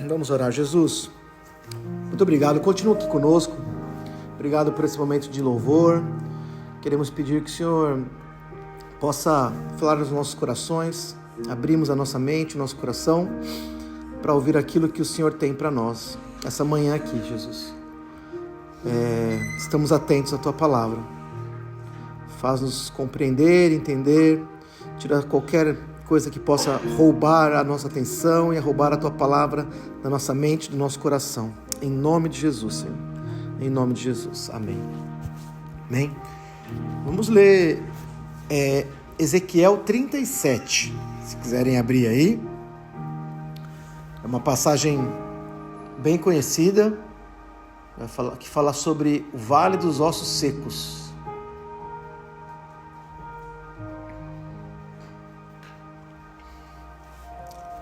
Vamos orar. Jesus, muito obrigado. Continua aqui conosco. Obrigado por esse momento de louvor. Queremos pedir que o Senhor possa falar nos nossos corações. Abrimos a nossa mente, o nosso coração, para ouvir aquilo que o Senhor tem para nós essa manhã aqui, Jesus. Estamos atentos à Tua palavra. Faz-nos compreender, entender, tirar qualquer coisa que possa roubar a nossa atenção e roubar a Tua palavra da nossa mente, do nosso coração. Em nome de Jesus, Senhor. Em nome de Jesus. Amém. Amém. Vamos ler Ezequiel 37. Se quiserem abrir aí. É uma passagem bem conhecida, que fala sobre o Vale dos Ossos Secos.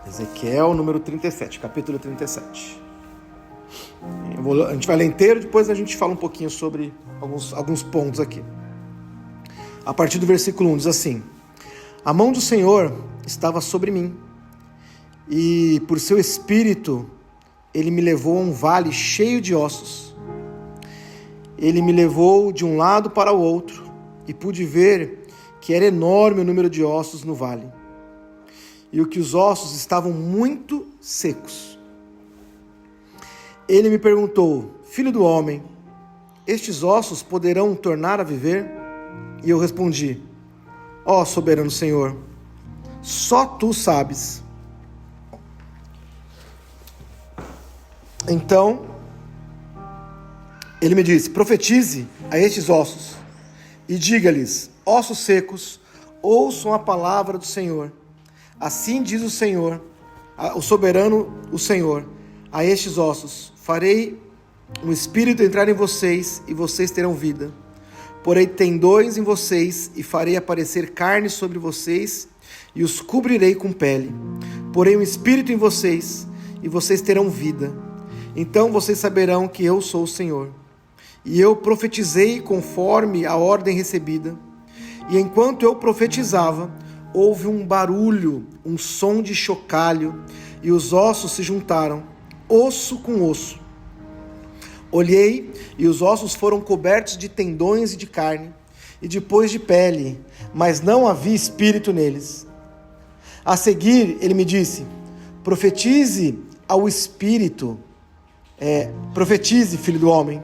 Ezequiel, número 37, capítulo 37. A gente vai ler inteiro, depois a gente fala um pouquinho sobre alguns pontos aqui. A partir do versículo 1 diz assim: A mão do Senhor estava sobre mim, e por seu espírito ele me levou a um vale cheio de ossos. Ele me levou de um lado para o outro, e pude ver que era enorme o número de ossos no vale, e que os ossos estavam muito secos. Ele me perguntou: Filho do homem, estes ossos poderão tornar a viver? E eu respondi: Ó soberano Senhor, só Tu sabes. Então ele me disse: Profetize a estes ossos e diga-lhes: Ossos secos, ouçam a palavra do Senhor. Assim diz o Senhor, o soberano, o Senhor, a estes ossos: farei um espírito entrar em vocês e vocês terão vida. Porei tendões em vocês e farei aparecer carne sobre vocês e os cobrirei com pele. Porei um espírito em vocês e vocês terão vida. Então vocês saberão que eu sou o Senhor. E eu profetizei conforme a ordem recebida. E enquanto eu profetizava, houve um barulho, um som de chocalho, e os ossos se juntaram, osso com osso. Olhei, e os ossos foram cobertos de tendões e de carne, e depois de pele, mas não havia espírito neles. A seguir, ele me disse: Profetize ao espírito, profetize, filho do homem,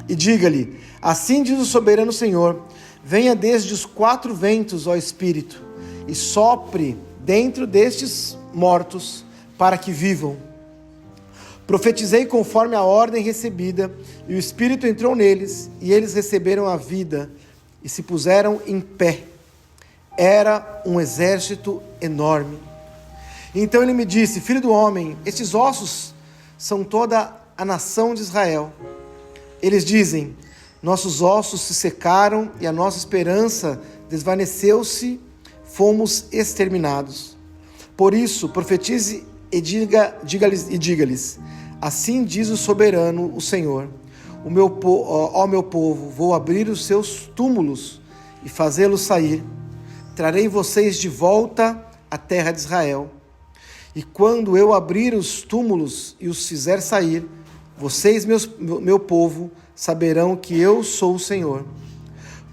e diga-lhe: Assim diz o soberano Senhor, venha desde os 4 ventos, ó espírito, e sopre dentro destes mortos, para que vivam. Profetizei conforme a ordem recebida, e o Espírito entrou neles, e eles receberam a vida, e se puseram em pé. Era um exército enorme. Então ele me disse: Filho do homem, estes ossos são toda a nação de Israel. Eles dizem: Nossos ossos se secaram, e a nossa esperança desvaneceu-se, fomos exterminados. Por isso, profetize e diga-lhes: Assim diz o soberano, o Senhor, ó meu povo, vou abrir os seus túmulos e fazê-los sair. Trarei vocês de volta à terra de Israel. E quando eu abrir os túmulos e os fizer sair, vocês, meu povo, saberão que eu sou o Senhor.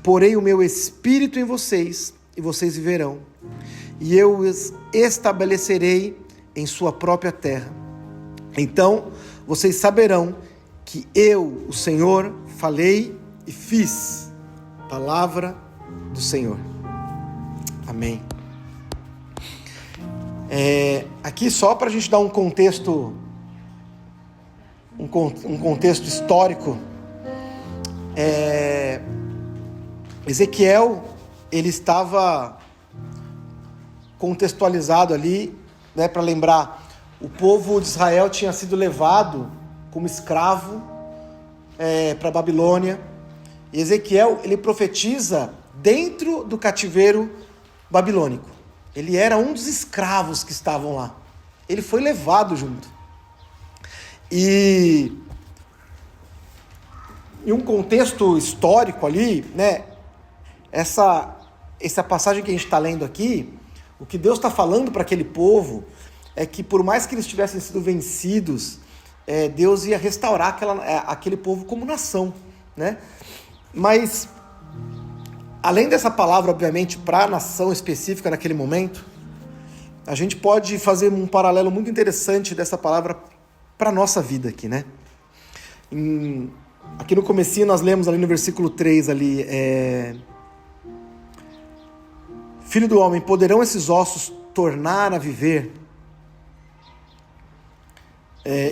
Porei o meu espírito em vocês, e vocês viverão, e eu os estabelecerei em sua própria terra. Então vocês saberão que eu, o Senhor, falei e fiz. Palavra do Senhor. Amém. Aqui só para a gente dar um contexto, um contexto histórico. Ezequiel, ele estava contextualizado ali, né, para lembrar, o povo de Israel tinha sido levado como escravo para a Babilônia, e Ezequiel, ele profetiza dentro do cativeiro babilônico. Ele era um dos escravos que estavam lá, ele foi levado junto, e em um contexto histórico ali, né, essa passagem que a gente está lendo aqui, o que Deus está falando para aquele povo é que por mais que eles tivessem sido vencidos, Deus ia restaurar aquele povo como nação, né? Mas, além dessa palavra, obviamente, para a nação específica naquele momento, a gente pode fazer um paralelo muito interessante dessa palavra para a nossa vida aqui, né? Aqui no comecinho nós lemos ali no versículo 3 ali, Filho do homem, poderão esses ossos tornar a viver?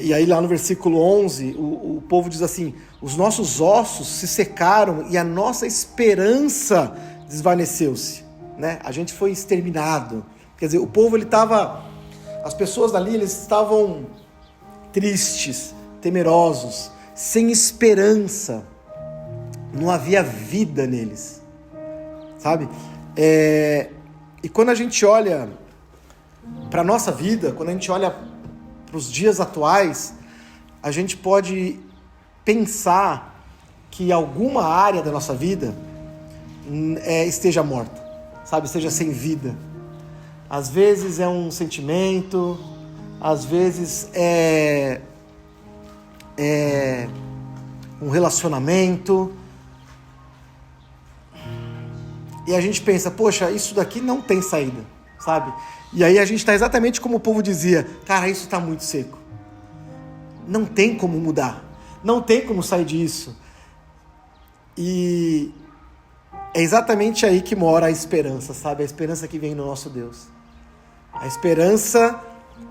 E aí lá no versículo 11, o povo diz assim, os nossos ossos se secaram e a nossa esperança desvaneceu-se, né? A gente foi exterminado. Quer dizer, o povo, as pessoas dali, eles estavam tristes, temerosos, sem esperança. Não havia vida neles, sabe? E quando a gente olha para a nossa vida, quando a gente olha para os dias atuais, a gente pode pensar que alguma área da nossa vida esteja morta, sabe? Esteja sem vida. Às vezes é um sentimento, às vezes é um relacionamento. E a gente pensa, poxa, isso daqui não tem saída, sabe? E aí a gente está exatamente como o povo dizia, cara, isso está muito seco. Não tem como mudar, não tem como sair disso. E é exatamente aí que mora a esperança, sabe? A esperança que vem no nosso Deus. A esperança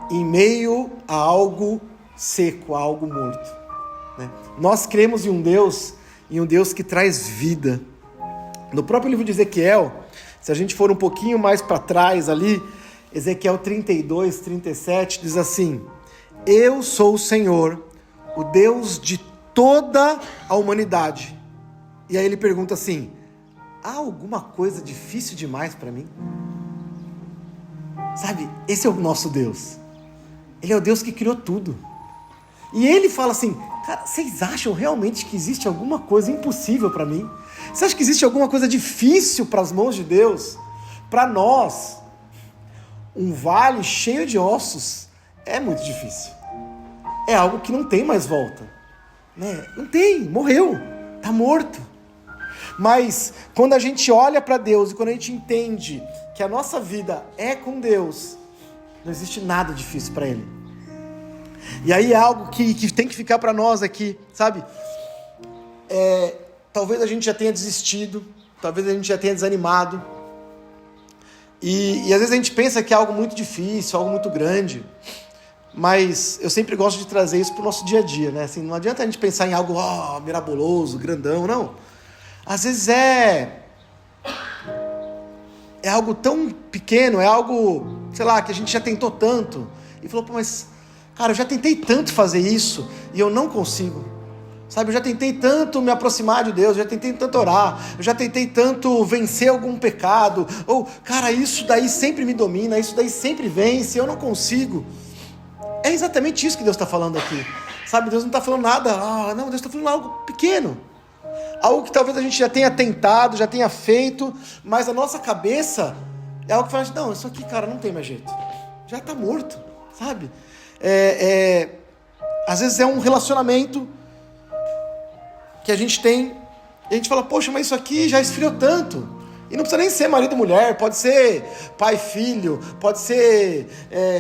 em meio a algo seco, a algo morto, né? Nós cremos em um Deus que traz vida. No próprio livro de Ezequiel, se a gente for um pouquinho mais para trás ali, Ezequiel 32, 37, diz assim, eu sou o Senhor, o Deus de toda a humanidade. E aí ele pergunta assim, há alguma coisa difícil demais para mim? Sabe, esse é o nosso Deus. Ele é o Deus que criou tudo. E ele fala assim, cara, vocês acham realmente que existe alguma coisa impossível para mim? Você acha que existe alguma coisa difícil para as mãos de Deus? Para nós, um vale cheio de ossos é muito difícil. É algo que não tem mais volta, né? Não tem, morreu, está morto. Mas quando a gente olha para Deus e quando a gente entende que a nossa vida é com Deus, não existe nada difícil para Ele. E aí é algo que tem que ficar para nós aqui, sabe? Talvez a gente já tenha desistido, talvez a gente já tenha desanimado. E às vezes a gente pensa que é algo muito difícil, algo muito grande. Mas eu sempre gosto de trazer isso para o nosso dia a dia, né? Assim, não adianta a gente pensar em algo miraboloso, grandão, não. Às vezes é algo tão pequeno, é algo, sei lá, que a gente já tentou tanto. E falou, pô, mas, cara, eu já tentei tanto fazer isso e eu não consigo. Sabe, eu já tentei tanto me aproximar de Deus, eu já tentei tanto orar, eu já tentei tanto vencer algum pecado. Ou, cara, isso daí sempre me domina, isso daí sempre vence, eu não consigo. É exatamente isso que Deus está falando aqui. Sabe, Deus não está falando nada, não, Deus está falando algo pequeno. Algo que talvez a gente já tenha tentado, já tenha feito, mas a nossa cabeça é algo que fala, não, isso aqui, cara, não tem mais jeito. Já está morto, sabe? Às vezes é um relacionamento que a gente tem, e a gente fala, poxa, mas isso aqui já esfriou tanto. E não precisa nem ser marido e mulher, pode ser pai e filho, pode ser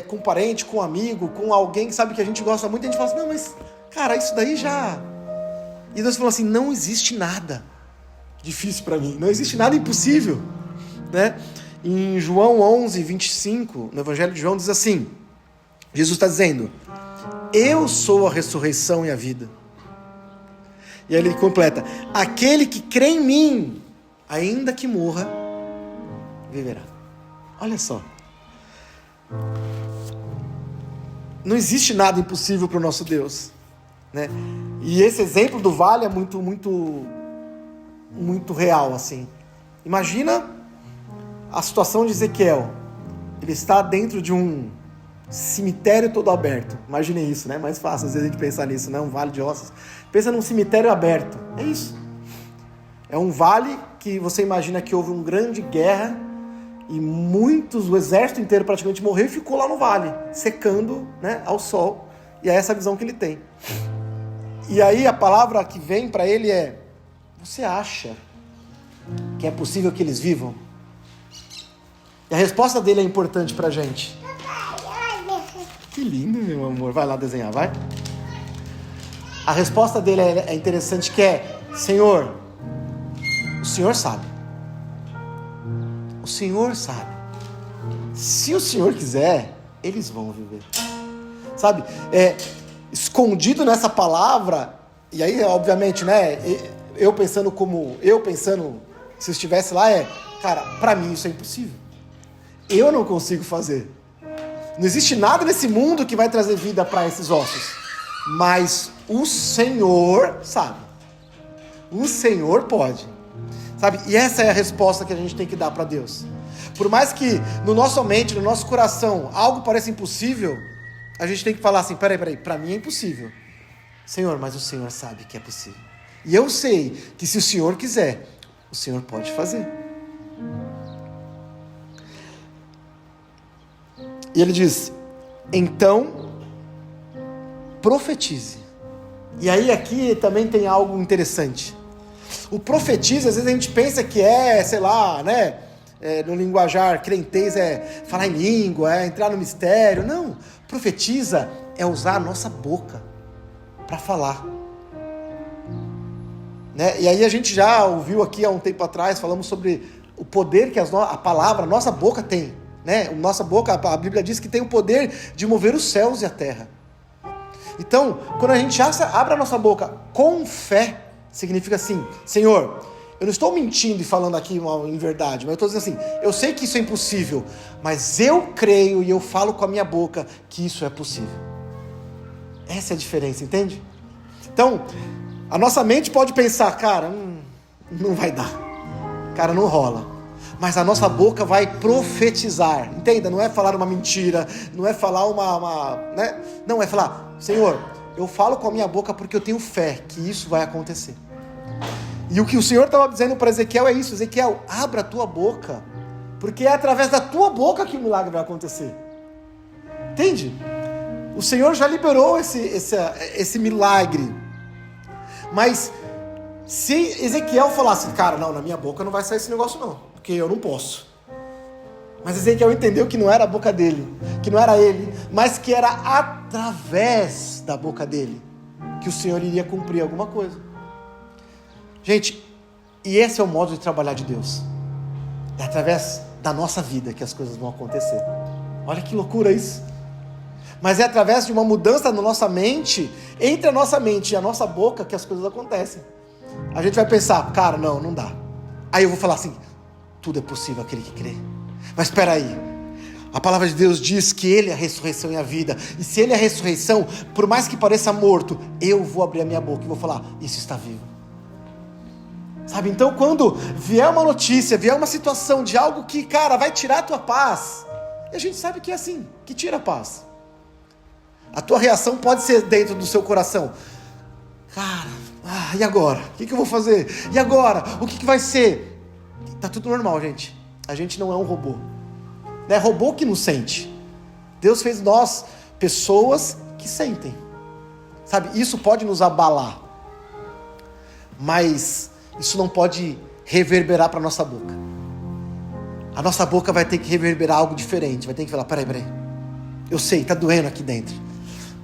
com parente, com amigo, com alguém que sabe que a gente gosta muito, e a gente fala assim, não, mas, cara, isso daí já... E Deus falou assim, não existe nada difícil para mim, não existe nada impossível, né? Em João 11, 25, no Evangelho de João, diz assim, Jesus está dizendo, eu sou a ressurreição e a vida. E aí ele completa, aquele que crê em mim, ainda que morra, viverá. Olha só. Não existe nada impossível para o nosso Deus, né? E esse exemplo do vale é muito, muito, muito real, assim. Imagina a situação de Ezequiel. Ele está dentro de um cemitério todo aberto. Imaginem isso, né? Mais fácil às vezes a gente pensar nisso, né? Um vale de ossos. Pensa num cemitério aberto. É isso. É um vale que você imagina que houve uma grande guerra E muitos, o exército inteiro praticamente morreu e ficou lá no vale, secando, né, ao sol. E é essa visão que ele tem. E aí a palavra que vem para ele é: você acha que é possível que eles vivam? E a resposta dele é importante para a gente. Que lindo, meu amor. Vai lá desenhar, vai. A resposta dele é interessante, que é: Senhor, o Senhor sabe. O Senhor sabe. Se o Senhor quiser, eles vão viver. Sabe? Escondido nessa palavra, e aí, obviamente, né? Eu pensando, se eu estivesse lá, cara, para mim isso é impossível. Eu não consigo fazer. Não existe nada nesse mundo que vai trazer vida para esses ossos. Mas o Senhor sabe. O Senhor pode. Sabe? E essa é a resposta que a gente tem que dar para Deus. Por mais que no nossa mente, no nosso coração, algo pareça impossível, a gente tem que falar assim: peraí, para mim é impossível. Senhor, mas o Senhor sabe que é possível. E eu sei que se o Senhor quiser, o Senhor pode fazer. E ele diz: então, profetize. E aí aqui também tem algo interessante. O profetiza, às vezes a gente pensa que sei lá, né? No linguajar crentez falar em língua, entrar no mistério. Não, profetiza é usar a nossa boca para falar. Né? E aí a gente já ouviu aqui há um tempo atrás, falamos sobre o poder que a palavra, a nossa boca tem. Né? Nossa boca, a Bíblia diz que tem o poder de mover os céus e a terra. Então, quando a gente abre a nossa boca com fé, significa assim: Senhor, eu não estou mentindo e falando aqui em verdade, mas eu estou dizendo assim: eu sei que isso é impossível, mas eu creio e eu falo com a minha boca que isso é possível. Essa é a diferença, entende? Então, a nossa mente pode pensar: cara, não vai dar, cara, não rola. Mas a nossa boca vai profetizar, entenda? Não é falar uma mentira, não é falar né? Não, é falar: Senhor, eu falo com a minha boca porque eu tenho fé que isso vai acontecer. E o que o Senhor estava dizendo para Ezequiel é isso: Ezequiel, abra a tua boca, porque é através da tua boca que o milagre vai acontecer. Entende? O Senhor já liberou esse milagre. Mas se Ezequiel falasse: cara, não, na minha boca não vai sair esse negócio não, porque eu não posso. Mas Ezequiel entendeu que não era a boca dele, que não era ele, mas que era através da boca dele que o Senhor iria cumprir alguma coisa. Gente, e esse é o modo de trabalhar de Deus. É através da nossa vida que as coisas vão acontecer. Olha que loucura isso. Mas é através de uma mudança na nossa mente, entre a nossa mente e a nossa boca, que as coisas acontecem. A gente vai pensar: cara, não dá. Aí eu vou falar assim: tudo é possível aquele que crê. Mas espera aí, a palavra de Deus diz que Ele é a ressurreição e a vida. E se Ele é a ressurreição, por mais que pareça morto, eu vou abrir a minha boca e vou falar: isso está vivo. Sabe, então quando vier uma notícia, vier uma situação de algo que, cara, vai tirar a tua paz, e a gente sabe que é assim, que tira a paz. A tua reação pode ser dentro do seu coração: cara, e agora? O que eu vou fazer? E agora? O que vai ser? Tá tudo normal, gente. A gente não é um robô. Não é robô que não sente. Deus fez nós pessoas que sentem. Sabe, isso pode nos abalar. Mas isso não pode reverberar para a nossa boca. A nossa boca vai ter que reverberar algo diferente. Vai ter que falar: peraí. Eu sei, tá doendo aqui dentro.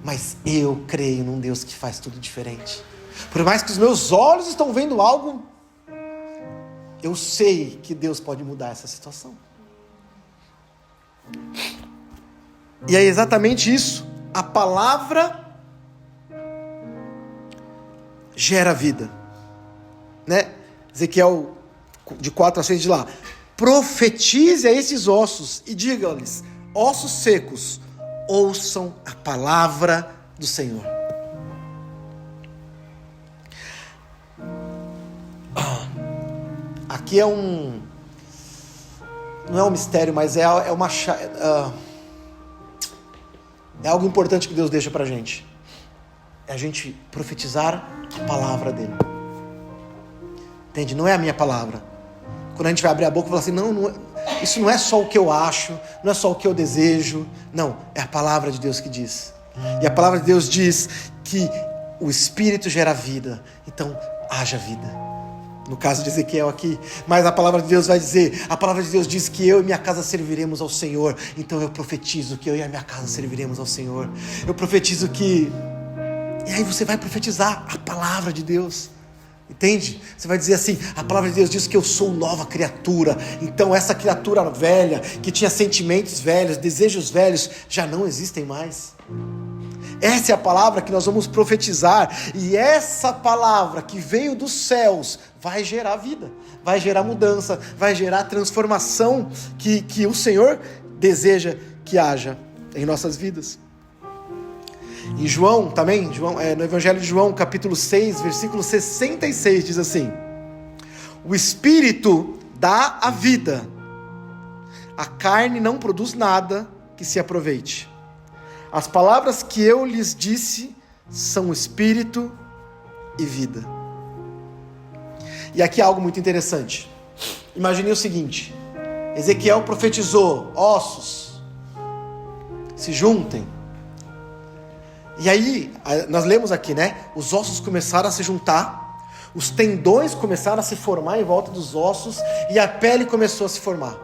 Mas eu creio num Deus que faz tudo diferente. Por mais que os meus olhos estão vendo algo, eu sei que Deus pode mudar essa situação. E é exatamente isso. A palavra gera vida. Né? Ezequiel de 4 a 6 de lá: profetize a esses ossos e diga-lhes: ossos secos, ouçam a palavra do Senhor. Aqui não é um mistério, mas é algo importante que Deus deixa pra gente. É a gente profetizar a palavra dele. Entende? Não é a minha palavra. Quando a gente vai abrir a boca e falar assim: não isso não é só o que eu acho, não é só o que eu desejo. Não, é a palavra de Deus que diz. E a palavra de Deus diz que o Espírito gera vida. Então, haja vida. No caso de Ezequiel aqui, mas a palavra de Deus vai dizer, a palavra de Deus diz que eu e minha casa serviremos ao Senhor. Então eu profetizo que eu e a minha casa serviremos ao Senhor. Eu profetizo que... E aí você vai profetizar a palavra de Deus. Entende? Você vai dizer assim, a palavra de Deus diz que eu sou nova criatura. Então essa criatura velha, que tinha sentimentos velhos, desejos velhos, já não existem mais. Essa é a palavra que nós vamos profetizar. E essa palavra que veio dos céus vai gerar vida, vai gerar mudança, vai gerar transformação que o Senhor deseja que haja em nossas vidas. Em João também, no Evangelho de João, capítulo 6, versículo 66, diz assim: o Espírito dá a vida, a carne não produz nada que se aproveite. As palavras que eu lhes disse são Espírito e vida. E aqui há algo muito interessante. Imagine o seguinte: Ezequiel profetizou, ossos se juntem. E aí, nós lemos aqui, né? Os ossos começaram a se juntar, os tendões começaram a se formar em volta dos ossos e a pele começou a se formar.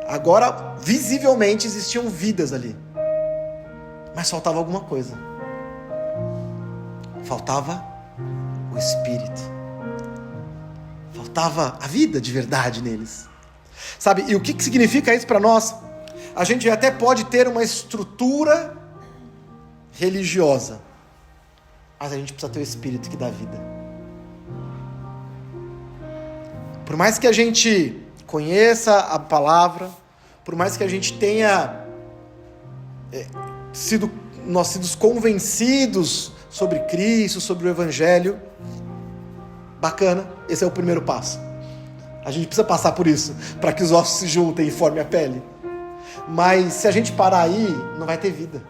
Agora, visivelmente, existiam vidas ali. Mas faltava alguma coisa. Faltava o Espírito. Faltava a vida de verdade neles. Sabe, e o que significa isso para nós? A gente até pode ter uma estrutura religiosa, mas a gente precisa ter o Espírito que dá vida. Por mais que a gente conheça a palavra, por mais que a gente tenha sido convencidos sobre Cristo, sobre o Evangelho, bacana, esse é o primeiro passo. A gente precisa passar por isso, para que os ossos se juntem e formem a pele. Mas se a gente parar aí, não vai ter vida.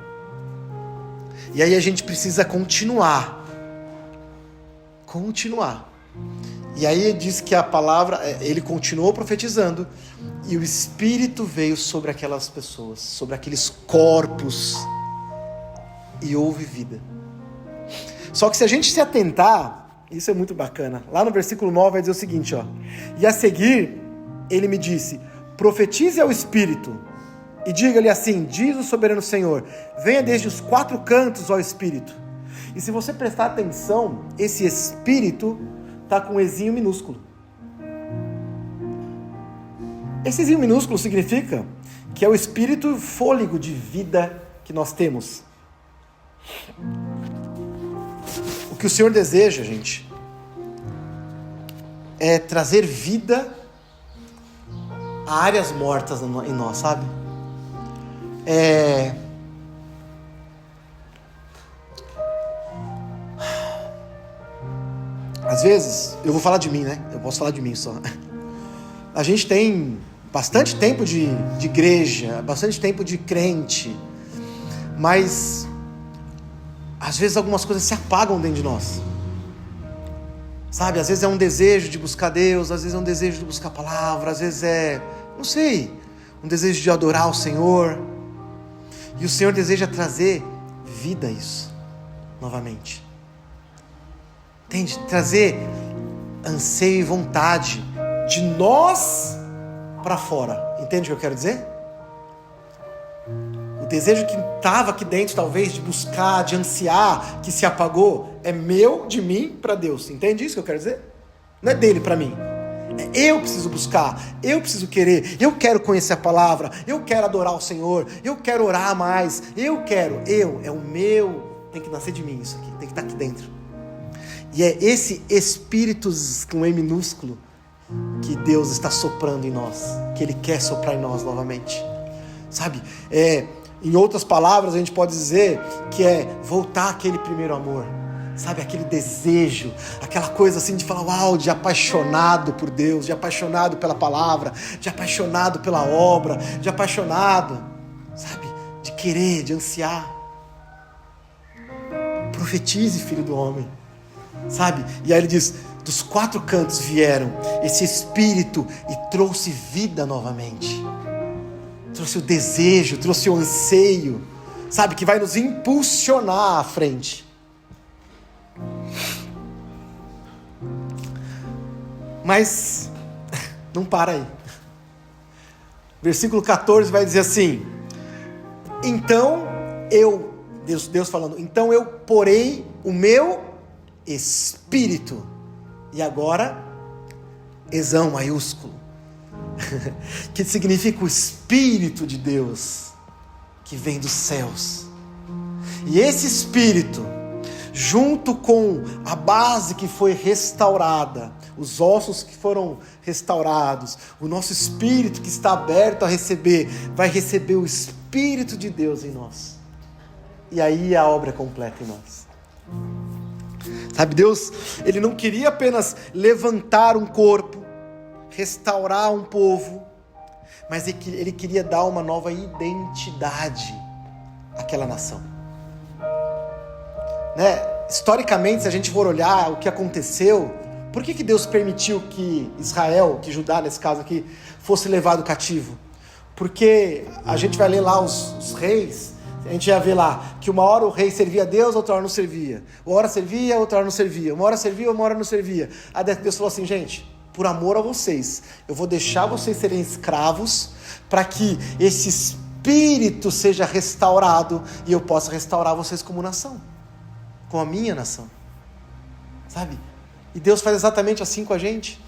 E aí a gente precisa continuar. E aí diz que a palavra, ele continuou profetizando, e o Espírito veio sobre aquelas pessoas, sobre aqueles corpos, e houve vida. Só que se a gente se atentar, isso é muito bacana. Lá no versículo 9 vai dizer o seguinte, ó: e a seguir, ele me disse, profetize ao Espírito, e diga-lhe assim, diz o soberano Senhor, venha desde os 4 cantos, ó Espírito. E se você prestar atenção, esse Espírito está com um ezinho minúsculo. Esse ezinho minúsculo significa que é o espírito fôlego de vida que nós temos. O que o Senhor deseja, gente, é trazer vida a áreas mortas em nós, sabe? Às vezes, eu vou falar de mim, né? Eu posso falar de mim só. A gente tem bastante tempo de igreja, bastante tempo de crente, mas às vezes algumas coisas se apagam dentro de nós. Sabe? Às vezes é um desejo de buscar Deus, às vezes é um desejo de buscar a palavra, às vezes é, não sei, um desejo de adorar o Senhor. E o Senhor deseja trazer vida a isso, novamente. Entende? Trazer anseio e vontade de nós para fora. Entende o que eu quero dizer? O desejo que estava aqui dentro, talvez, de buscar, de ansiar, que se apagou, é meu, de mim, para Deus. Entende isso que eu quero dizer? Não é dele para mim. Eu preciso buscar, eu preciso querer, eu quero conhecer a palavra, eu quero adorar o Senhor, eu quero orar mais, é o meu, tem que nascer de mim isso aqui, tem que estar aqui dentro. E é esse Espírito com E minúsculo que Deus está soprando em nós, que Ele quer soprar em nós novamente, sabe? Em outras palavras a gente pode dizer que é voltar àquele primeiro amor, sabe? Aquele desejo, aquela coisa assim de falar, uau, de apaixonado por Deus, de apaixonado pela palavra, de apaixonado pela obra, de apaixonado, sabe? De querer, de ansiar. Profetize, filho do homem, sabe? E aí ele diz, dos 4 cantos vieram esse Espírito e trouxe vida novamente. Trouxe o desejo, trouxe o anseio, sabe, que vai nos impulsionar à frente. Mas não para aí. Versículo 14 vai dizer assim: então Deus falando, então eu porei o meu Espírito. E agora, exão maiúsculo, que significa o Espírito de Deus, que vem dos céus. E esse Espírito, junto com a base que foi restaurada, os ossos que foram restaurados, o nosso espírito que está aberto a receber, vai receber o Espírito de Deus em nós. E aí a obra é completa em nós. Sabe, Deus, Ele não queria apenas levantar um corpo, restaurar um povo, mas Ele queria dar uma nova identidade àquela nação. Né? Historicamente, se a gente for olhar o que aconteceu, por que Deus permitiu que Israel, que Judá nesse caso aqui, fosse levado cativo? Porque a gente vai ler lá os reis, a gente ia ver lá que uma hora o rei servia a Deus, outra hora não servia. Uma hora servia, outra hora não servia. Uma hora servia, uma hora não servia. Aí Deus falou assim: gente, por amor a vocês, eu vou deixar vocês serem escravos para que esse espírito seja restaurado e eu possa restaurar vocês como nação, com a minha nação. Sabe? E Deus faz exatamente assim com a gente.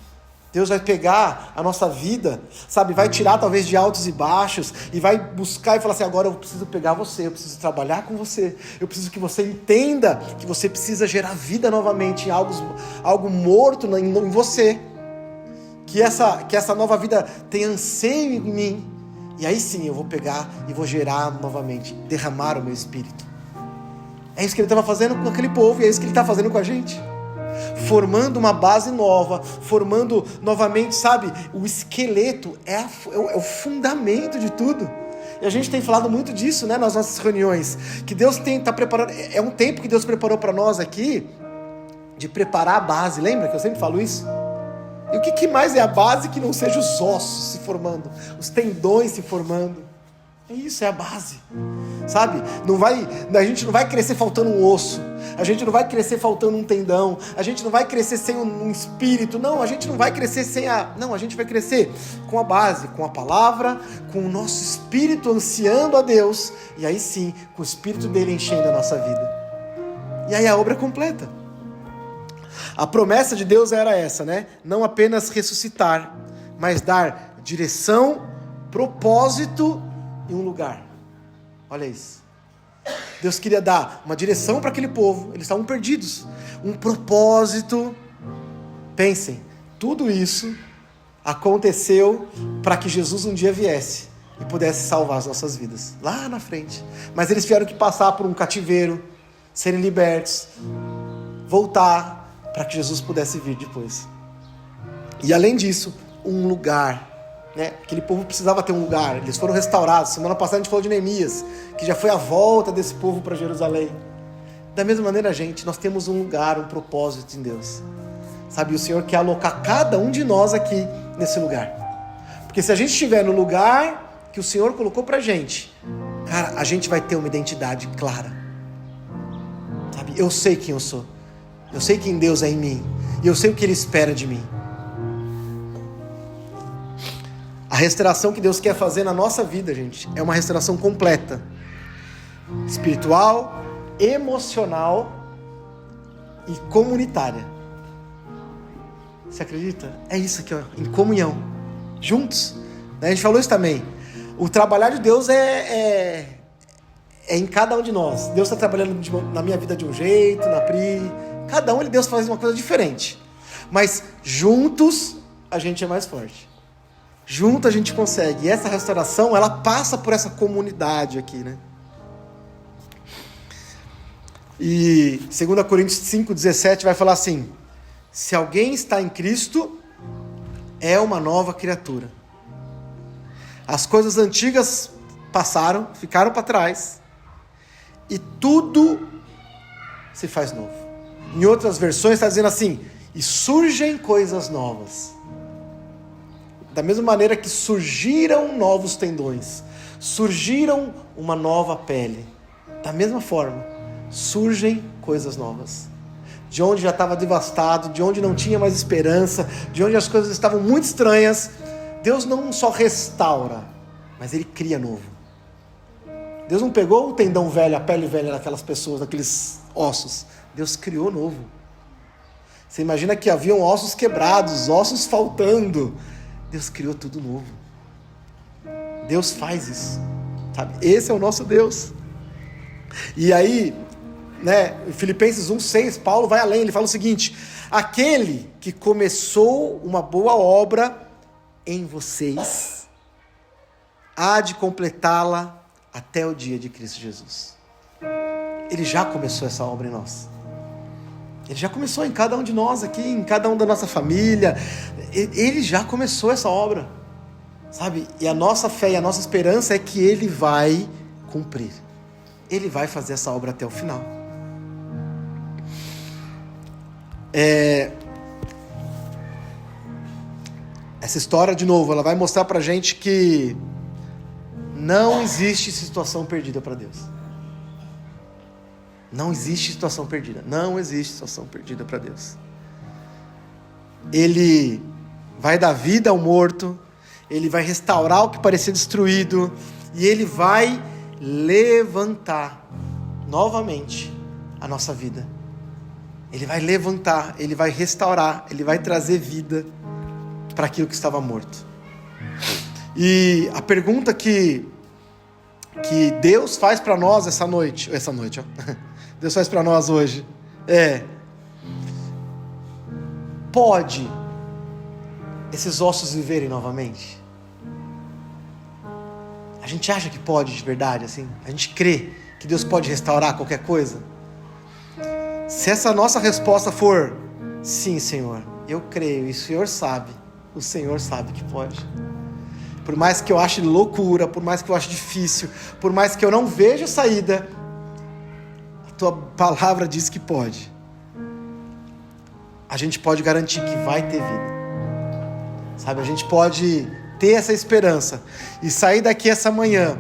Deus vai pegar a nossa vida, sabe, vai tirar talvez de altos e baixos, e vai buscar e falar assim: agora eu preciso pegar você, eu preciso trabalhar com você, eu preciso que você entenda que você precisa gerar vida novamente em algo morto em você, que essa nova vida tem anseio em mim, e aí sim eu vou pegar e vou gerar novamente, derramar o meu espírito. É isso que Ele estava fazendo com aquele povo, e é isso que Ele está fazendo com a gente. Formando uma base nova, formando novamente, sabe, o esqueleto é o fundamento de tudo. E a gente tem falado muito disso, né, nas nossas reuniões, que Deus está preparando, é um tempo que Deus preparou para nós aqui, de preparar a base. Lembra que eu sempre falo isso? E o que mais é a base que não seja os ossos se formando, os tendões se formando? É isso, é a base, sabe? A gente não vai crescer faltando um osso, a gente não vai crescer faltando um tendão, a gente não vai crescer sem um espírito, não, a gente não vai crescer não, a gente vai crescer com a base, com a palavra, com o nosso espírito ansiando a Deus, e aí sim, com o espírito dele enchendo a nossa vida. E aí a obra é completa. A promessa de Deus era essa, né? Não apenas ressuscitar, mas dar direção, propósito em um lugar. Olha isso. Deus queria dar uma direção para aquele povo. Eles estavam perdidos. Um propósito. Pensem, tudo isso aconteceu para que Jesus um dia viesse e pudesse salvar as nossas vidas, lá na frente. Mas eles tiveram que passar por um cativeiro, serem libertos, voltar, para que Jesus pudesse vir depois. E além disso, um lugar, né? Aquele povo precisava ter um lugar. Eles foram restaurados. Semana passada a gente falou de Neemias, que já foi a volta desse povo para Jerusalém. Da mesma maneira, gente, nós temos um lugar, um propósito em Deus, sabe? O Senhor quer alocar cada um de nós aqui nesse lugar, porque se a gente estiver no lugar que o Senhor colocou pra gente, cara, a gente vai ter uma identidade clara, sabe? Eu sei quem eu sou, eu sei quem Deus é em mim, e eu sei o que Ele espera de mim. A restauração que Deus quer fazer na nossa vida, gente, é uma restauração completa, espiritual, emocional e comunitária. Você acredita? É isso aqui, ó, em comunhão, juntos. A gente falou isso também. O trabalhar de Deus é em cada um de nós. Deus está trabalhando na minha vida de um jeito, na Pri. Cada um, Deus faz uma coisa diferente. Mas juntos a gente é mais forte. Junto a gente consegue. E essa restauração, ela passa por essa comunidade aqui, né? E 2 Coríntios 5,17 vai falar assim: se alguém está em Cristo, é uma nova criatura. As coisas antigas passaram, ficaram para trás, e tudo se faz novo. Em outras versões está dizendo assim: e surgem coisas novas. Da mesma maneira que surgiram novos tendões, surgiram uma nova pele, da mesma forma, surgem coisas novas. De onde já estava devastado, de onde não tinha mais esperança, de onde as coisas estavam muito estranhas, Deus não só restaura, mas Ele cria novo. Deus não pegou o tendão velho, a pele velha daquelas pessoas, daqueles ossos. Deus criou novo. Você imagina que haviam ossos quebrados, ossos faltando. Deus criou tudo novo. Deus faz isso, sabe? Esse é o nosso Deus. E aí, em Filipenses 1:6, Paulo vai além, ele fala o seguinte: aquele que começou uma boa obra em vocês, há de completá-la até o dia de Cristo Jesus. Ele já começou essa obra em nós. Ele já começou em cada um de nós aqui, em cada um da nossa família. Ele já começou essa obra, sabe? E a nossa fé e a nossa esperança é que Ele vai cumprir. Ele vai fazer essa obra até o final. Essa história, de novo, ela vai mostrar pra gente que não existe situação perdida para Deus. Não existe situação perdida. Não existe situação perdida para Deus. Ele vai dar vida ao morto. Ele vai restaurar o que parecia destruído. E Ele vai levantar novamente a nossa vida. Ele vai levantar, Ele vai restaurar, Ele vai trazer vida para aquilo que estava morto. E a pergunta que Deus faz para nós essa noite, Deus faz para nós hoje pode esses ossos viverem novamente? A gente acha que pode de verdade, assim? A gente crê que Deus pode restaurar qualquer coisa? Se essa nossa resposta for sim, Senhor, eu creio, e o Senhor sabe que pode. Por mais que eu ache loucura, por mais que eu ache difícil, por mais que eu não veja saída, a Tua palavra diz que pode. A gente pode garantir que vai ter vida. Sabe, a gente pode ter essa esperança e sair daqui essa manhã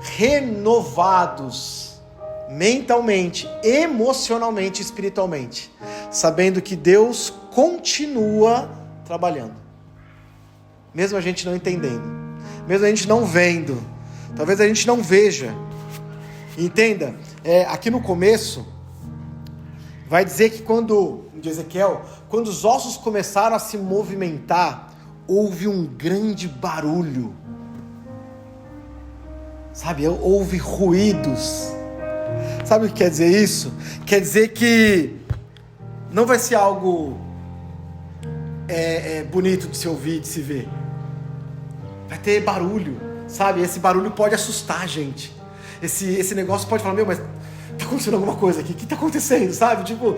renovados mentalmente, emocionalmente, espiritualmente, sabendo que Deus continua trabalhando, mesmo a gente não entendendo, mesmo a gente não vendo, talvez a gente não veja. Entenda, aqui no começo vai dizer que de Ezequiel, quando os ossos começaram a se movimentar, houve um grande barulho, sabe, houve ruídos. Sabe o que quer dizer isso? Quer dizer que não vai ser algo bonito de se ouvir, de se ver. Vai ter barulho, sabe? Esse barulho pode assustar a gente. Esse negócio pode falar, mas tá acontecendo alguma coisa aqui, o que tá acontecendo, sabe? Tipo,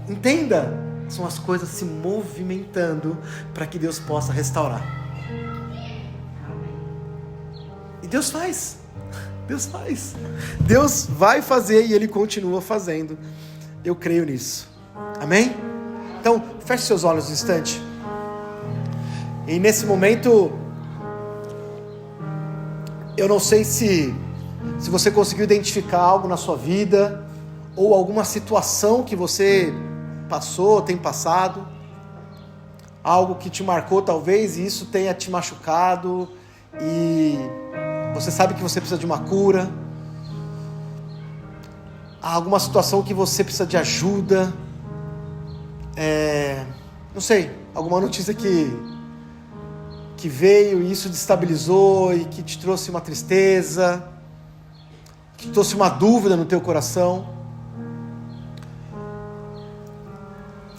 entenda, são as coisas se movimentando para que Deus possa restaurar. E Deus faz. Deus vai fazer e Ele continua fazendo. Eu creio nisso. Amém? Então, feche seus olhos um instante. E nesse momento, eu não sei se você conseguiu identificar algo na sua vida, ou alguma situação que você passou, tem passado, algo que te marcou talvez, e isso tenha te machucado, e você sabe que você precisa de uma cura. Há alguma situação que você precisa de ajuda. Não sei, alguma notícia que veio e isso destabilizou e que te trouxe uma tristeza, que te trouxe uma dúvida no teu coração.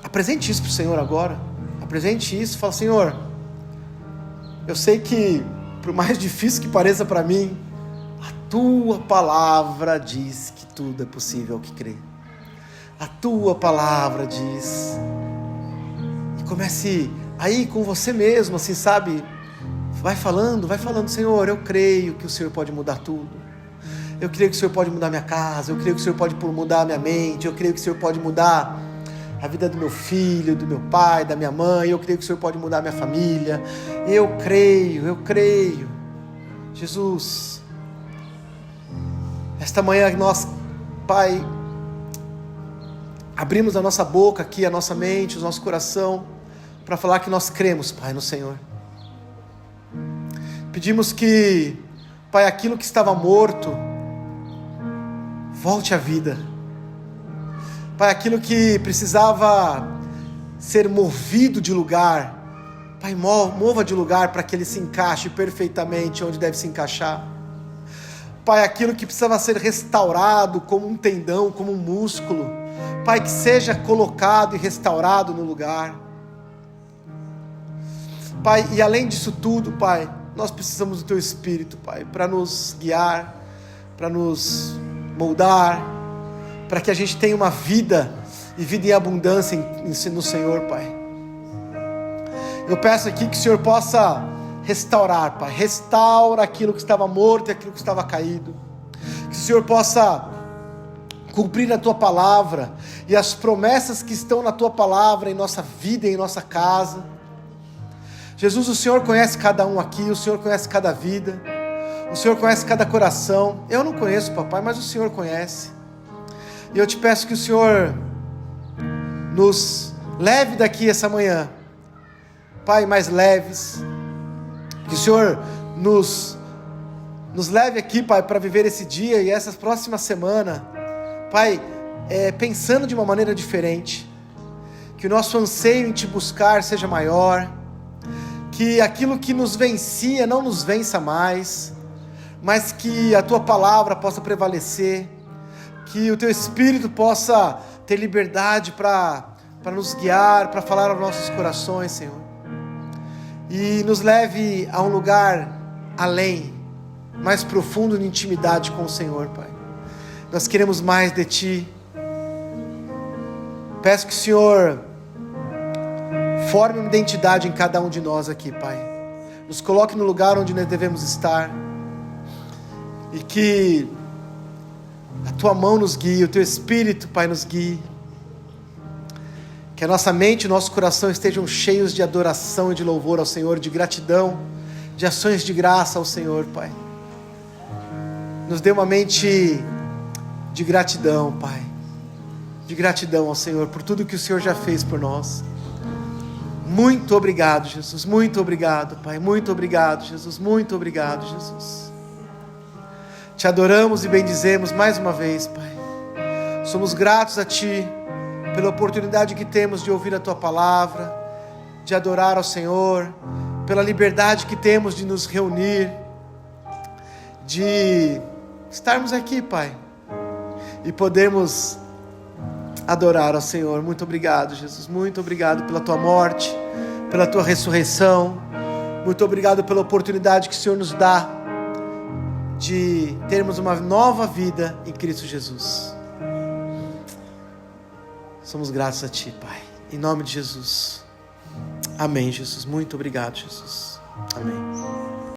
Apresente isso para o Senhor agora. Apresente isso, fala: Senhor, eu sei que, por mais difícil que pareça para mim, a Tua palavra diz que tudo é possível ao que crê. A Tua palavra diz. E comece aí com você mesmo, assim, sabe? Vai falando, Senhor, eu creio que o Senhor pode mudar tudo. Eu creio que o Senhor pode mudar minha casa, eu creio que o Senhor pode mudar minha mente, eu creio que o Senhor pode mudar a vida do meu filho, do meu pai, da minha mãe. Eu creio que o Senhor pode mudar a minha família. Eu creio. Jesus, esta manhã nós, Pai, abrimos a nossa boca aqui, a nossa mente, o nosso coração, para falar que nós cremos, Pai, no Senhor. Pedimos que, Pai, aquilo que estava morto, volte à vida. Pai, aquilo que precisava ser movido de lugar, Pai, mova de lugar para que ele se encaixe perfeitamente onde deve se encaixar. Pai, aquilo que precisava ser restaurado como um tendão, como um músculo, Pai, que seja colocado e restaurado no lugar. Pai, e além disso tudo, Pai, nós precisamos do Teu Espírito, Pai, para nos guiar, para nos moldar, para que a gente tenha uma vida, e vida em abundância no Senhor, Pai. Eu peço aqui que o Senhor possa restaurar, Pai, restaura aquilo que estava morto e aquilo que estava caído, que o Senhor possa cumprir a Tua palavra, e as promessas que estão na Tua palavra em nossa vida e em nossa casa. Jesus, o Senhor conhece cada um aqui, o Senhor conhece cada vida, o Senhor conhece cada coração. Eu não conheço, papai, mas o Senhor conhece. E eu te peço que o Senhor nos leve daqui essa manhã, Pai, mais leves. Que o Senhor nos leve aqui, Pai, para viver esse dia e essa próxima semana, Pai, pensando de uma maneira diferente. Que o nosso anseio em Te buscar seja maior. Que aquilo que nos vencia não nos vença mais, mas que a Tua palavra possa prevalecer, que o Teu Espírito possa ter liberdade para nos guiar, para falar aos nossos corações, Senhor, e nos leve a um lugar além, mais profundo de intimidade com o Senhor, Pai. Nós queremos mais de Ti. Peço que o Senhor forme uma identidade em cada um de nós aqui, Pai. Nos coloque no lugar onde nós devemos estar. E que a Tua mão nos guie, o Teu Espírito, Pai, nos guie. Que a nossa mente e o nosso coração estejam cheios de adoração e de louvor ao Senhor, de gratidão, de ações de graça ao Senhor, Pai. Nos dê uma mente de gratidão, Pai. De gratidão ao Senhor por tudo que o Senhor já fez por nós. Muito obrigado, Jesus. Muito obrigado, Pai. Muito obrigado, Jesus. Muito obrigado, Jesus. Te adoramos e bendizemos mais uma vez, Pai. Somos gratos a Ti pela oportunidade que temos de ouvir a Tua palavra, de adorar ao Senhor, pela liberdade que temos de nos reunir, de estarmos aqui, Pai, e podermos adorar ao Senhor. Muito obrigado, Jesus. Muito obrigado pela Tua morte, pela Tua ressurreição. Muito obrigado pela oportunidade que o Senhor nos dá de termos uma nova vida em Cristo Jesus. Somos gratos a Ti, Pai. Em nome de Jesus. Amém, Jesus. Muito obrigado, Jesus. Amém.